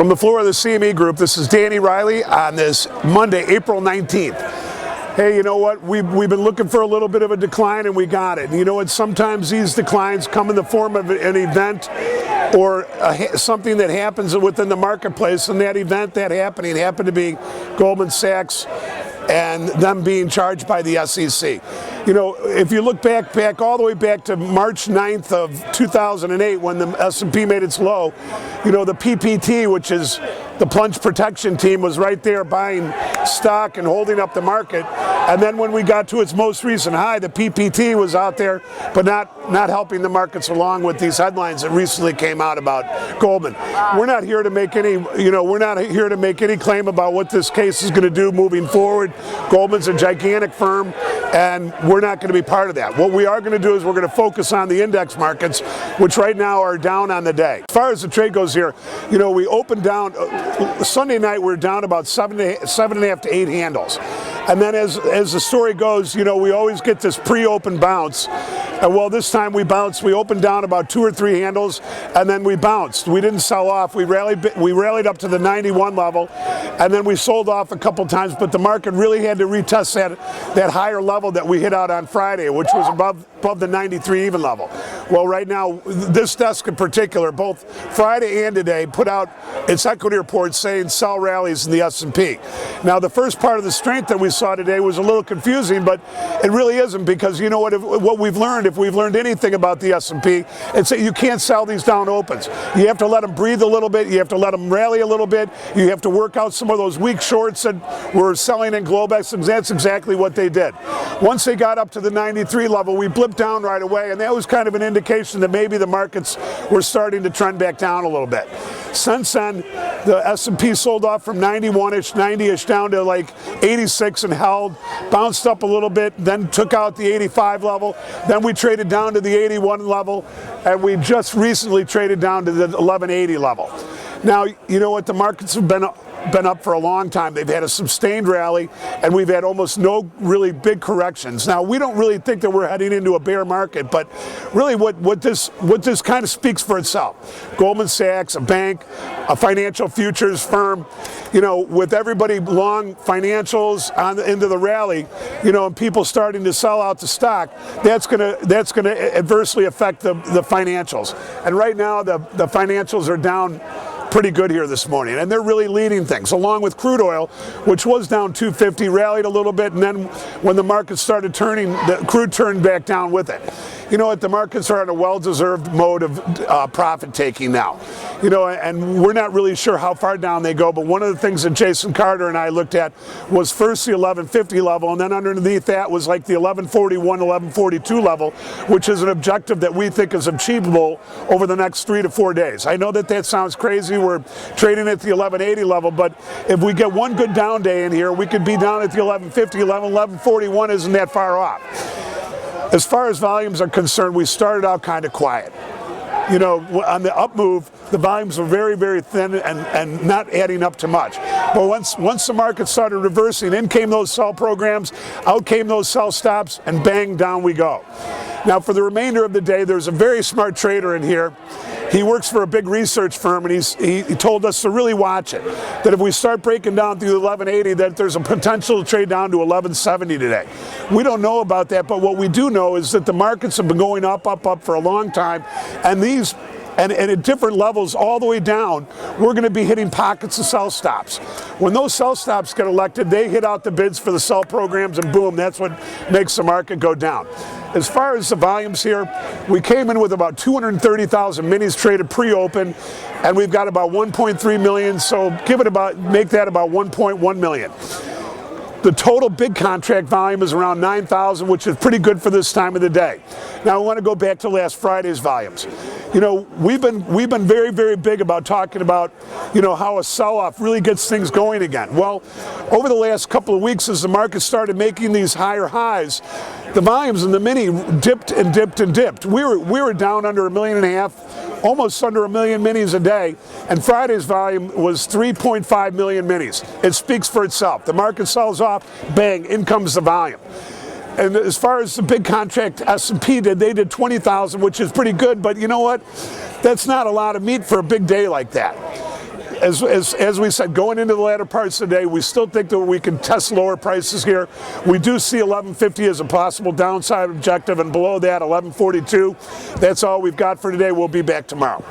From the floor of the CME Group, this is Danny Riley on this Monday, April 19th. Hey, you know what? We've been looking for a little bit of a decline, and we got it. And you know what? Sometimes these declines come in the form of an event or something that happens within the marketplace, and that event, that happening, happened to be Goldman Sachs and them being charged by the SEC. You know, if you look back all the way back to March 9th of 2008 when the S&P made its low, you know, the PPT, which is the Plunge protection team, was right there buying stock and holding up the market. And then when we got to its most recent high, the PPT was out there, but not helping the markets along with these headlines that recently came out about Goldman. We're not here to make any, we're not here to make any claim about what this case is going to do moving forward. Goldman's a gigantic firm, and we're not going to be part of that. What we are going to do is we're going to focus on the index markets, which right now are down on the day. As far as the trade goes here, you know, we opened down, Sunday night we're down about 7.5 to 8 handles. And then as the story goes, you know, we always get this pre-open bounce. And well, this time we bounced. We opened down about 2 or 3 handles, and then we bounced. We didn't sell off. We rallied up to the 91 level, and then we sold off a couple times. But the market really had to retest that higher level that we hit out on Friday, which was above the 93 even level. Well, right now, this desk in particular, both Friday and today, put out its equity report saying sell rallies in the S&P. Now, the first part of the strength that we saw today was a little confusing, but it really isn't, because you know what we've learned, if we've learned anything about the S&P, it's that you can't sell these down opens. You have to let them breathe a little bit. You have to let them rally a little bit. You have to work out some of those weak shorts that were selling in Globex, and that's exactly what they did. Once they got up to the 93 level, we blipped down right away, and that was kind of an indication that maybe the markets were starting to trend back down a little bit. Since then, the S&P sold off from 91-ish, 90-ish down to like 86 and held, bounced up a little bit, then took out the 85 level, then we traded down to the 81 level, and we just recently traded down to the 1180 level. Now, you know what, the markets have been up for a long time. They've had a sustained rally, and we've had almost no really big corrections. Now, we don't really think that we're heading into a bear market, but really what this kind of speaks for itself. Goldman Sachs, a bank, a financial futures firm, you know, with everybody long financials into the rally, you know, and people starting to sell out the stock, that's gonna adversely affect the financials. And right now, the financials are down pretty good here this morning, and they're really leading things, along with crude oil, which was down 250, rallied a little bit, and then when the market started turning, the crude turned back down with it. You know what, the markets are in a well-deserved mode of profit taking now. You know, and we're not really sure how far down they go, but one of the things that Jason Carter and I looked at was first the 1150 level, and then underneath that was like the 1141, 1142 level, which is an objective that we think is achievable over the next 3 to 4 days. I know that sounds crazy. We're trading at the 1180 level, but if we get one good down day in here, we could be down at the 1150, 1141 isn't that far off. As far as volumes are concerned, we started out kind of quiet. You know, on the up move, the volumes were very, very thin and not adding up to much. But once the market started reversing, in came those sell programs, out came those sell stops, and bang, down we go. Now, for the remainder of the day, there's a very smart trader in here. He works for a big research firm, and he told us to really watch it. That if we start breaking down through 1180, that there's a potential to trade down to 1170 today. We don't know about that, but what we do know is that the markets have been going up for a long time, and at different levels all the way down, we're going to be hitting pockets of sell stops. When those sell stops get elected, they hit out the bids for the sell programs, and boom, that's what makes the market go down. As far as the volumes here, we came in with about 230,000 minis traded pre-open, and we've got about 1.3 million, so make that about 1.1 million. The total big contract volume is around 9,000, which is pretty good for this time of the day. Now, I want to go back to last Friday's volumes. You know, we've been very, very big about talking about, you know, how a sell-off really gets things going again. Well, over the last couple of weeks, as the market started making these higher highs, the volumes in the mini dipped and dipped and dipped. We were down under 1.5 million, almost under 1 million minis a day, and Friday's volume was 3.5 million minis. It speaks for itself. The market sells off, bang, in comes the volume. And as far as the big contract S&P did, they did 20,000, which is pretty good, but you know what? That's not a lot of meat for a big day like that. as we said, going into the latter parts of the day, we still think that we can test lower prices here. We do see 1150 as a possible downside objective, and below that, 1142. That's all we've got for today. We'll be back tomorrow.